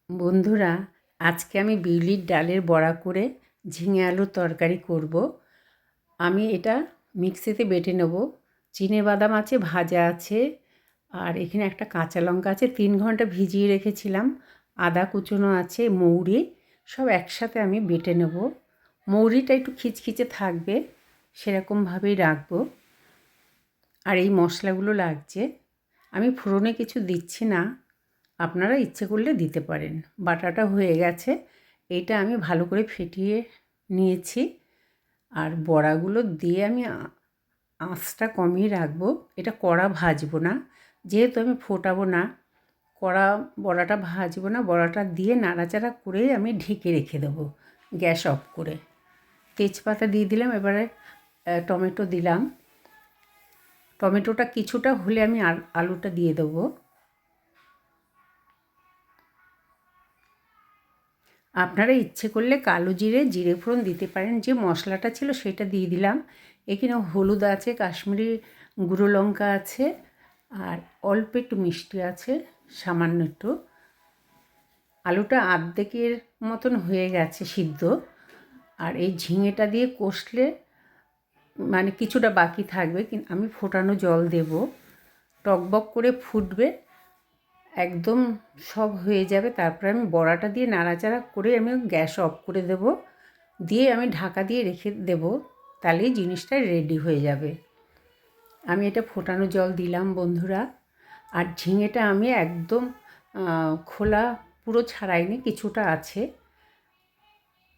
বন্ধুরা, আজকে আমি বিউলির ডালের বড়া করে ঝিঙে আলুর তরকারি করব। আমি এটা মিক্সিতে বেটে নেব। চিনেবাদাম আছে, ভাজা আছে, আর এখানে একটা কাঁচা লঙ্কা আছে, 3 ঘন্টা ভিজিয়ে রেখেছিলাম। আদা কুচনো আছে, মৌরি, সব একসাথে আমি বেটে নেব। মৌরিটা একটু খিচখিচে থাকবে, সেরকমভাবেই রাখবো। আর এই মশলাগুলো লাগছে। আমি ফোড়নে কিছু দিচ্ছি না, আপনারা ইচ্ছে করলে দিতে পারেন। বাটাটা হয়ে গেছে, এইটা আমি ভালো করে ফেটিয়ে নিয়েছি। আর বড়াগুলো দিয়ে আমি আঁচটা কমিয়ে রাখবো। এটা কড়া ভাজবো না, যেহেতু আমি ফোটাবো না। কড়া বড়াটা ভাজবো না, বড়াটা দিয়ে নাড়াচাড়া করেই আমি ঢেকে রেখে দেবো গ্যাস অফ করে। তেজপাতা দিয়ে দিলাম, এবারে টমেটো দিলাম। টমেটোটা কিছুটা হলে আমি আলুটা দিয়ে দেবো। আপনারা ইচ্ছে করলে কালো জিরে, জিরে ফোড়ন দিতে পারেন। যে মশলাটা ছিল সেটা দিয়ে দিলাম। এখানে হলুদ আছে, কাশ্মীরি গুঁড়ো লঙ্কা আছে, আর অল্প একটু মিষ্টি আছে, সামান্য একটু। আলুটা আর্ধেকের মতন হয়ে গেছে সিদ্ধ। আর এই ঝিঙেটা দিয়ে কষলে মানে কিছুটা বাকি থাকবে, কিন্তু আমি ফোটানো জল দেব। টকবক করে ফুটবে, একদম সব হয়ে যাবে। তারপরে আমি বড়াটা দিয়ে নাড়াচাড়া করে আমি গ্যাস অফ করে দেব, দিয়ে আমি ঢাকা দিয়ে রেখে দেব। তাহলেই জিনিসটা রেডি হয়ে যাবে। আমি এটা ফোটানো জল দিলাম বন্ধুরা। আর ঝিঙেটা আমি একদম খোলা পুরো ছাড়াইনি, কিছুটা আছে,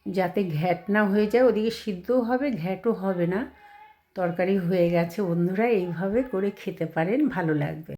যাতে ঘ্যাট না হয়ে যায়। ওদিকে সিদ্ধও হবে, ঘ্যাটও হবে না। তরকারি হয়ে গেছে বন্ধুরা। এইভাবে করে খেতে পারেন, ভালো লাগবে।